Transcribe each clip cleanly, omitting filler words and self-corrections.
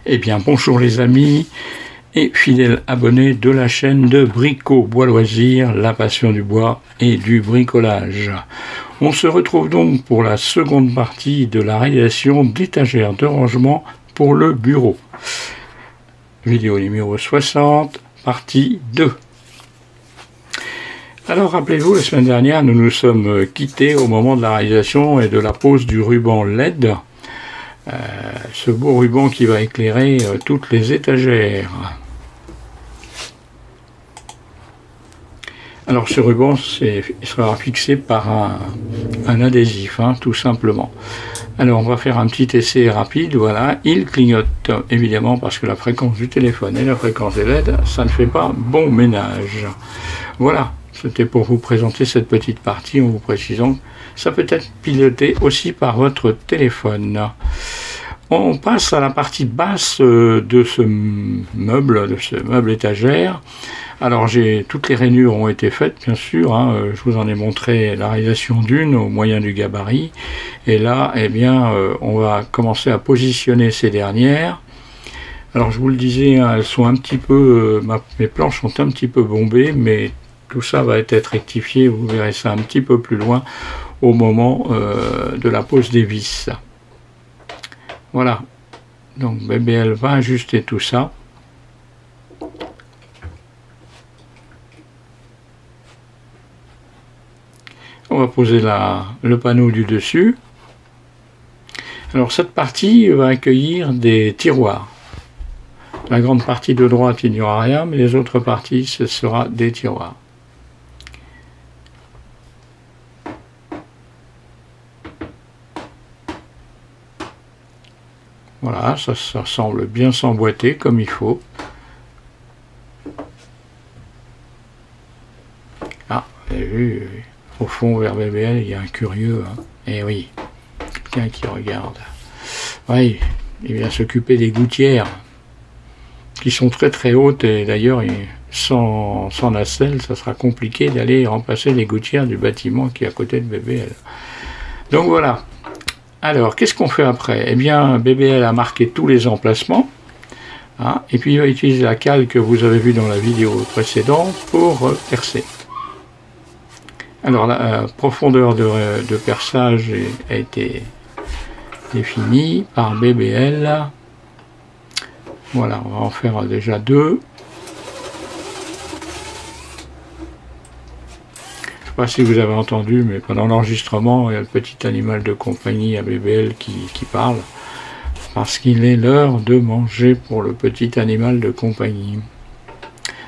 Eh bien, bonjour les amis et fidèles abonnés de la chaîne de Brico Bois Loisirs, la passion du bois et du bricolage. On se retrouve donc pour la seconde partie de la réalisation d'étagères de rangement pour le bureau. Vidéo numéro 60, partie 2. Alors rappelez-vous, la semaine dernière, nous nous sommes quittés au moment de la réalisation et de la pose du ruban LED. Ce beau ruban qui va éclairer toutes les étagères. Alors ce ruban il sera fixé par un adhésif, tout simplement. Alors on va faire un petit essai rapide, voilà, il clignote évidemment parce que la fréquence du téléphone et la fréquence des LED, ça ne fait pas bon ménage. Voilà, c'était pour vous présenter cette petite partie en vous précisant que ça peut être piloté aussi par votre téléphone. On passe à la partie basse de ce meuble étagère. Alors toutes les rainures ont été faites, bien sûr. Je vous en ai montré la réalisation d'une au moyen du gabarit. Et là, eh bien, on va commencer à positionner ces dernières. Alors, je vous le disais, elles sont un petit peu, mes planches sont un petit peu bombées, mais tout ça va être rectifié. Vous verrez ça un petit peu plus loin au moment de la pose des vis. Voilà, donc BBL va ajuster tout ça. On va poser le panneau du dessus. Alors cette partie va accueillir des tiroirs. La grande partie de droite, il n'y aura rien, mais les autres parties, ce sera des tiroirs. Voilà, ça semble bien s'emboîter comme il faut. Ah, vous avez vu, au fond vers BBL, il y a un curieux. Eh oui, quelqu'un qui regarde. Oui, il vient s'occuper des gouttières, qui sont très très hautes, et d'ailleurs, sans nacelle, ça sera compliqué d'aller remplacer les gouttières du bâtiment qui est à côté de BBL. Donc voilà. Alors, qu'est-ce qu'on fait après? Eh bien, BBL a marqué tous les emplacements. Et puis, il va utiliser la cale que vous avez vue dans la vidéo précédente pour percer. Alors, la profondeur de perçage a été définie par BBL. Voilà, on va en faire déjà 2. Je ne sais pas si vous avez entendu, mais pendant l'enregistrement, il y a le petit animal de compagnie à BBL qui parle, parce qu'il est l'heure de manger pour le petit animal de compagnie.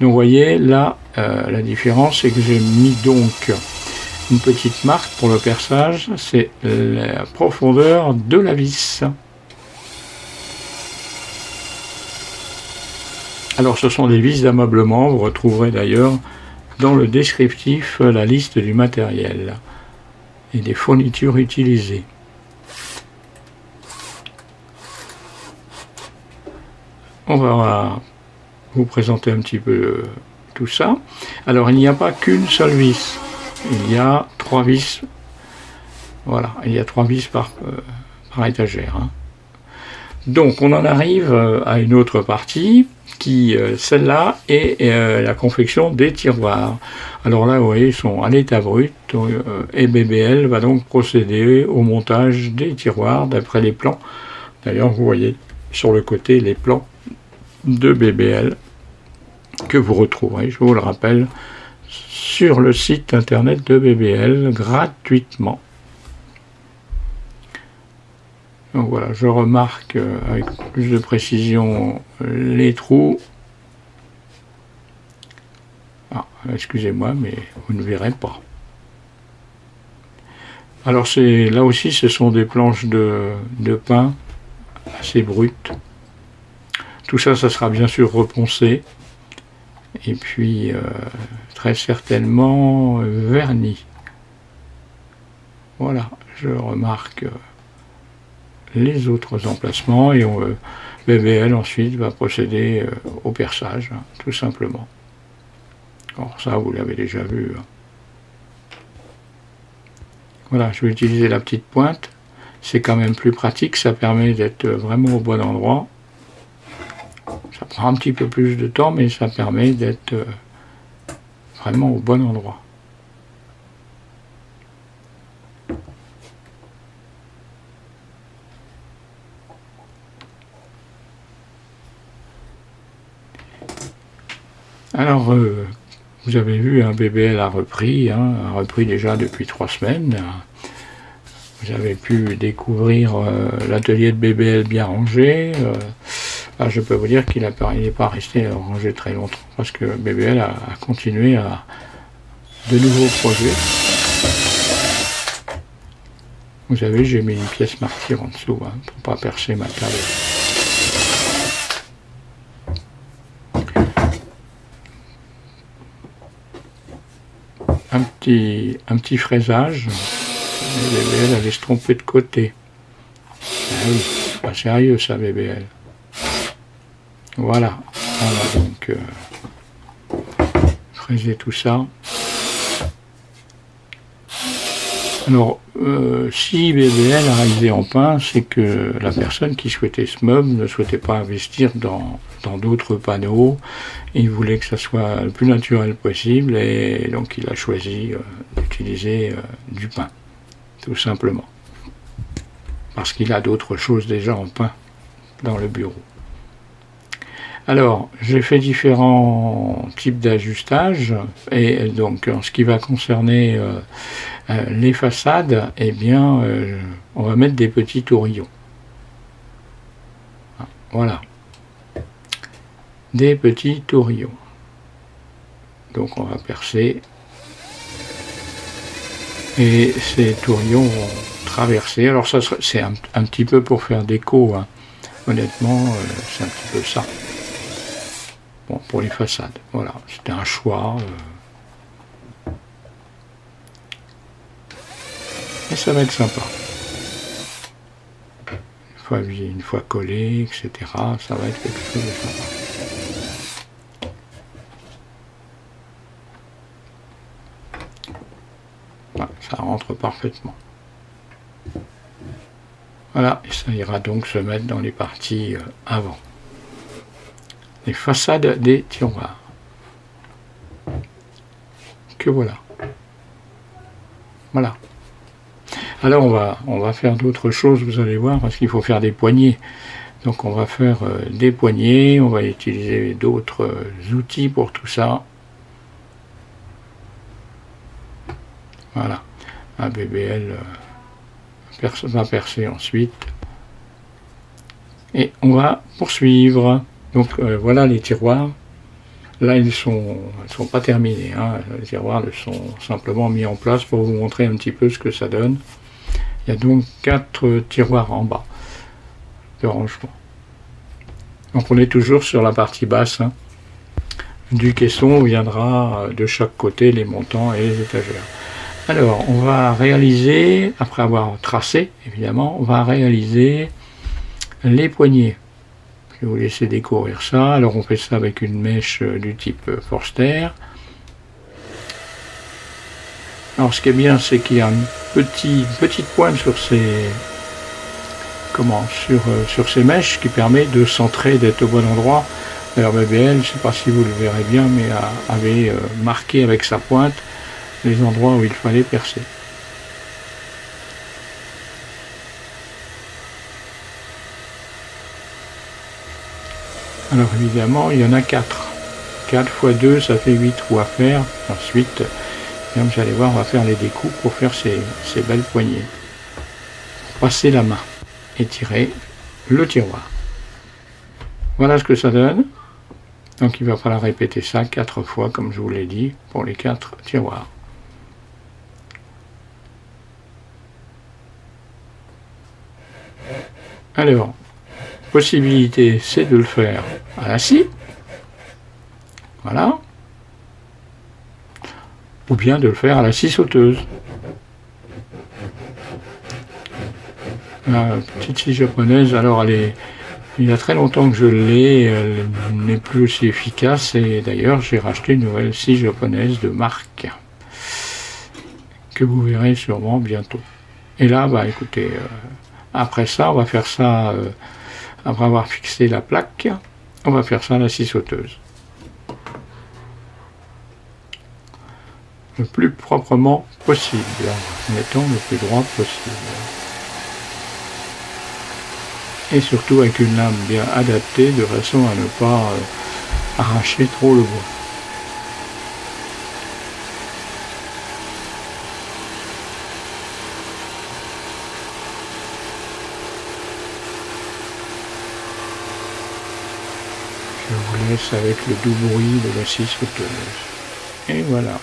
Donc vous voyez, là, la différence, c'est que j'ai mis donc une petite marque pour le perçage, c'est la profondeur de la vis. Alors ce sont des vis d'ameublement, vous retrouverez d'ailleurs dans le descriptif la liste du matériel et des fournitures utilisées. On va vous présenter un petit peu tout ça. Alors il n'y a pas qu'une seule vis, il y a 3 vis. Voilà, il y a 3 vis par étagère. Donc on en arrive à une autre partie qui, celle-là, est la confection des tiroirs. Alors là, vous voyez, ils sont à l'état brut et BBL va donc procéder au montage des tiroirs d'après les plans. D'ailleurs, vous voyez sur le côté les plans de BBL que vous retrouverez, je vous le rappelle, sur le site internet de BBL gratuitement. Donc voilà, je remarque avec plus de précision les trous. Ah, excusez-moi, mais vous ne verrez pas. Alors là aussi, ce sont des planches de pin assez brutes. Tout ça, ça sera bien sûr reponcé. Et puis, très certainement verni. Voilà, je remarque les autres emplacements et BBL ensuite va procéder au perçage, tout simplement. Alors ça, vous l'avez déjà vu. Voilà, je vais utiliser la petite pointe. C'est quand même plus pratique, ça permet d'être vraiment au bon endroit. Ça prend un petit peu plus de temps, mais ça permet d'être vraiment au bon endroit. Alors, vous avez vu, BBL a repris déjà depuis 3 semaines. Vous avez pu découvrir l'atelier de BBL bien rangé. Je peux vous dire qu'il n'est pas resté rangé très longtemps, parce que BBL a continué à de nouveaux projets. Vous savez, j'ai mis une pièce martyre en dessous, pour ne pas percer ma table. Un petit fraisage. BBL allait se tromper de côté. Ah oui, c'est pas sérieux ça, BBL. Voilà. On va donc fraiser tout ça. Alors, si BBL arrivait en pain, c'est que la personne qui souhaitait ce meuble ne souhaitait pas investir dans d'autres panneaux. Il voulait que ça soit le plus naturel possible et donc il a choisi d'utiliser du pain, tout simplement. Parce qu'il a d'autres choses déjà en pain dans le bureau. Alors, j'ai fait différents types d'ajustage, et donc en ce qui va concerner les façades, eh bien, on va mettre des petits tourillons. Voilà. Des petits tourillons. Donc on va percer. Et ces tourillons vont traverser. Alors ça, c'est un petit peu pour faire déco, hein. Honnêtement, c'est un petit peu ça. Bon, pour les façades, voilà, c'était un choix. Et ça va être sympa. Une fois collé, etc. Ça va être quelque chose de sympa. Voilà, ça rentre parfaitement. Voilà, et ça ira donc se mettre dans les parties avant. Les façades des tiroirs. Que voilà. Voilà. Alors on va faire d'autres choses, vous allez voir, parce qu'il faut faire des poignées. Donc on va faire des poignées, on va utiliser d'autres outils pour tout ça. Voilà. Un BBL va percer ensuite. Et on va poursuivre. Donc voilà les tiroirs. Là ils sont pas terminés, hein. Les tiroirs sont simplement mis en place pour vous montrer un petit peu ce que ça donne. Il y a donc 4 tiroirs en bas de rangement. Donc on est toujours sur la partie basse, hein. Du caisson viendra de chaque côté les montants et les étagères. Alors on va réaliser, après avoir tracé évidemment, on va réaliser les poignées. Je vais vous laisser découvrir ça. Alors on fait ça avec une mèche du type Forster. Alors ce qui est bien, c'est qu'il y a une petite pointe sur ces mèches qui permet de centrer, d'être au bon endroit. Alors BBL, je ne sais pas si vous le verrez bien, mais avait marqué avec sa pointe les endroits où il fallait percer. Alors évidemment, il y en a 4. 4 x 2, ça fait 8 trous à faire. Ensuite, comme vous allez voir, on va faire les découpes pour faire ces belles poignées. Passer la main et tirer le tiroir. Voilà ce que ça donne. Donc il va falloir répéter ça 4 fois, comme je vous l'ai dit, pour les 4 tiroirs. Alors, possibilité, c'est de le faire à la scie. Voilà. Ou bien de le faire à la scie sauteuse. La petite scie japonaise, alors il y a très longtemps que je l'ai, elle n'est plus aussi efficace, et d'ailleurs j'ai racheté une nouvelle scie japonaise de marque, que vous verrez sûrement bientôt. Et là, écoutez, après ça, on va faire ça, après avoir fixé la plaque, on va faire ça à la scie sauteuse. Le plus proprement possible, en étant le plus droit possible. Et surtout avec une lame bien adaptée de façon à ne pas arracher trop le bois. Je vous laisse avec le doux bruit de la scie sauteuse. Et voilà.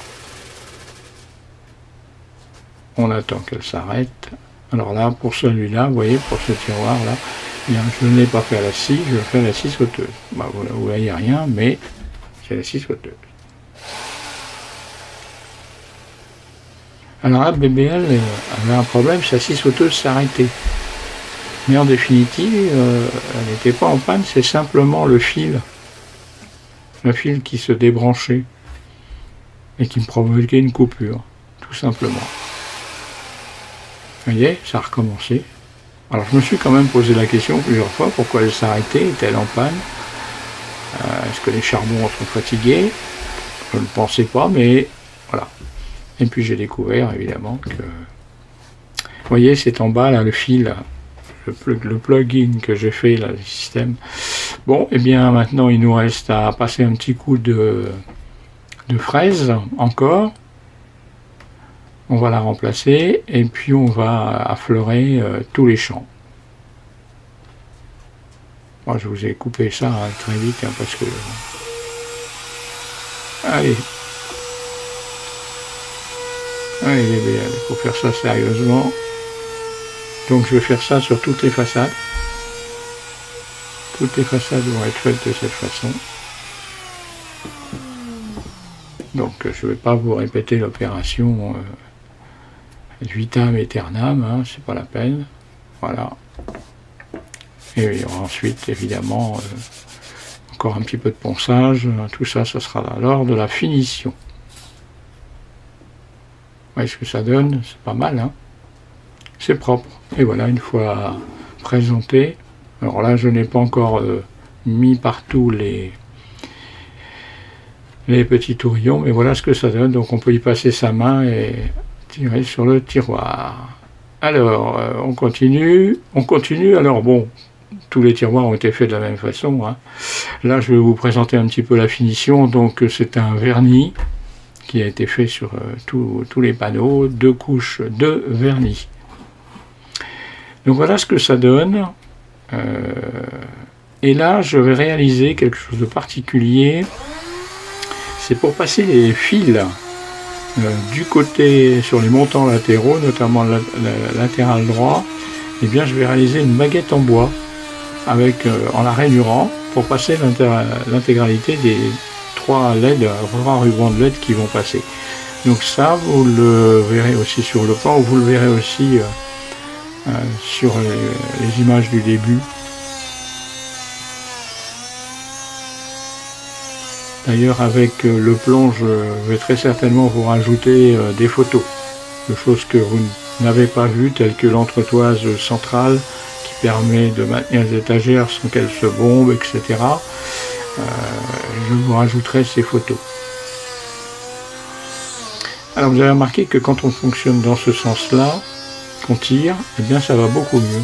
On attend qu'elle s'arrête. Alors là, pour celui-là, vous voyez, pour ce tiroir-là, je ne l'ai pas fait à la scie, je le fais à la scie sauteuse. Bah, vous ne voyez rien, mais c'est la scie sauteuse. Alors là, BBL avait un problème, sa scie sauteuse s'est arrêtée. Mais en définitive, elle n'était pas en panne, c'est simplement le fil qui se débranchait et qui me provoquait une coupure, tout simplement. Vous voyez, ça a recommencé. Alors je me suis quand même posé la question plusieurs fois, pourquoi elle s'arrêtait, est-elle en panne? Est-ce que les charbons sont fatigués? Je ne pensais pas, mais voilà. Et puis j'ai découvert évidemment que... Vous voyez, c'est en bas là, le fil, le plugin que j'ai fait, là, le système. Bon, et bien maintenant il nous reste à passer un petit coup de fraise encore. On va la remplacer et puis on va affleurer tous les champs. Moi, je vous ai coupé ça très vite parce que... Allez. Allez les BL, il faut faire ça sérieusement. Donc je vais faire ça sur toutes les façades. Toutes les façades vont être faites de cette façon. Donc je ne vais pas vous répéter l'opération vitam aeternam, hein, c'est pas la peine. Voilà. Et il y aura ensuite évidemment encore un petit peu de ponçage. Tout ça, ça sera là lors de la finition. Vous voyez ce que ça donne, c'est pas mal, hein. C'est propre. Et voilà, une fois présenté. Alors là, je n'ai pas encore mis partout les petits tourillons, mais voilà ce que ça donne. Donc on peut y passer sa main et tirer sur le tiroir. Alors, on continue. Alors bon, tous les tiroirs ont été faits de la même façon, hein. Là, je vais vous présenter un petit peu la finition. Donc c'est un vernis qui a été fait sur tous les panneaux, 2 couches de vernis. Donc voilà ce que ça donne. Et là, je vais réaliser quelque chose de particulier. C'est pour passer les fils du côté sur les montants latéraux, notamment le latéral droit. Eh bien, je vais réaliser une baguette en bois avec en la rainurant pour passer l'intégralité des 3 LED, 3 rubans de LED qui vont passer. Donc ça, vous le verrez aussi sur le plan, vous le verrez aussi sur les images du début. D'ailleurs, avec le plan, je vais très certainement vous rajouter des photos de choses que vous n'avez pas vues, telles que l'entretoise centrale qui permet de maintenir les étagères sans qu'elles se bombent, etc. Je vous rajouterai ces photos. Alors vous avez remarqué que quand on fonctionne dans ce sens-là, qu'on tire, eh bien ça va beaucoup mieux.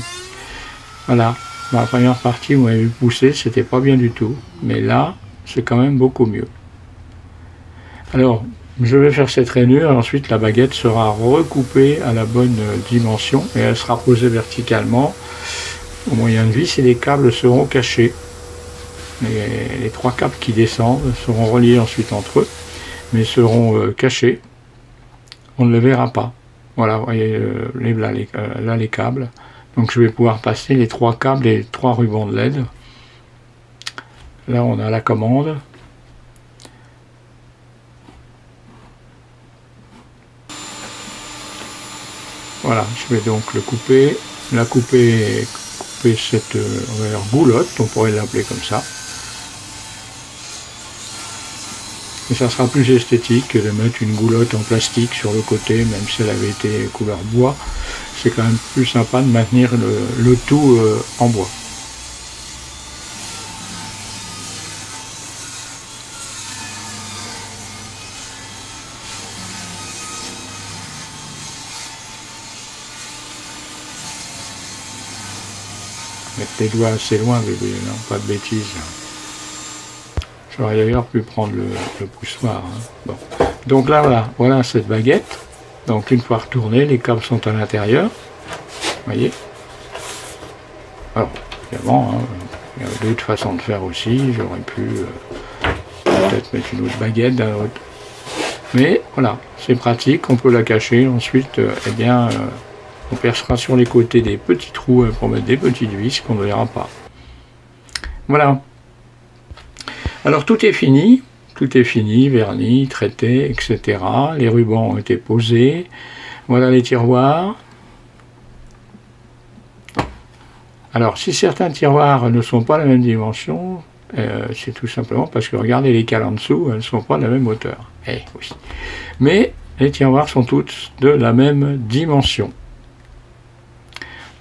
Voilà, dans la première partie, vous m'avez vu pousser, c'était pas bien du tout, mais là, c'est quand même beaucoup mieux. Alors, je vais faire cette rainure, et ensuite la baguette sera recoupée à la bonne dimension, et elle sera posée verticalement au moyen de vis, et les câbles seront cachés. Les 3 câbles qui descendent seront reliés ensuite entre eux, mais seront cachés. On ne les verra pas. Voilà, vous voyez là les câbles. Donc je vais pouvoir passer les 3 câbles et les 3 rubans de LED. Là on a la commande. Voilà, je vais donc le couper. Couper cette goulotte, on pourrait l'appeler comme ça. Et ça sera plus esthétique que de mettre une goulotte en plastique sur le côté, même si elle avait été couleur bois. C'est quand même plus sympa de maintenir le tout en bois. Mettre les doigts assez loin, bébé, non, pas de bêtises. J'aurais d'ailleurs pu prendre le poussoir. Hein. Bon. Donc là, voilà cette baguette. Donc une fois retournée, les câbles sont à l'intérieur. Vous voyez. Alors, évidemment, hein, il y a d'autres façons de faire aussi. J'aurais pu peut-être mettre une autre baguette d'un autre. Mais voilà, c'est pratique, on peut la cacher. Ensuite, eh bien, on percera sur les côtés des petits trous pour mettre des petites vis qu'on ne verra pas. Voilà. Alors tout est fini, vernis, traité, etc. Les rubans ont été posés. Voilà les tiroirs. Alors si certains tiroirs ne sont pas à la même dimension, c'est tout simplement parce que regardez les cales en dessous, elles ne sont pas de la même hauteur. Eh oui. Mais les tiroirs sont toutes de la même dimension.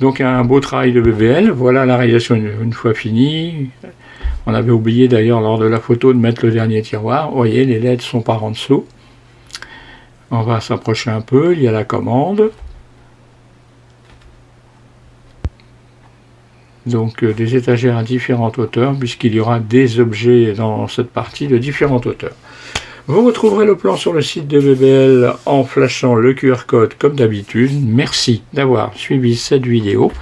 Donc un beau travail de BBL, voilà la réalisation une fois finie. On avait oublié d'ailleurs lors de la photo de mettre le dernier tiroir. Vous voyez, les LED sont par en dessous. On va s'approcher un peu, il y a la commande. Donc des étagères à différentes hauteurs, puisqu'il y aura des objets dans cette partie de différentes hauteurs. Vous retrouverez le plan sur le site de BBL en flashant le QR code comme d'habitude. Merci d'avoir suivi cette vidéo.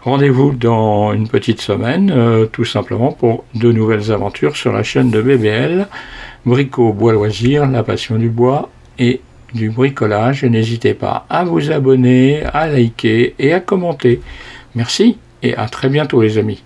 Rendez-vous dans une petite semaine, tout simplement pour de nouvelles aventures sur la chaîne de BBL. Brico Bois Loisirs, la passion du bois et du bricolage. Et n'hésitez pas à vous abonner, à liker et à commenter. Merci et à très bientôt les amis.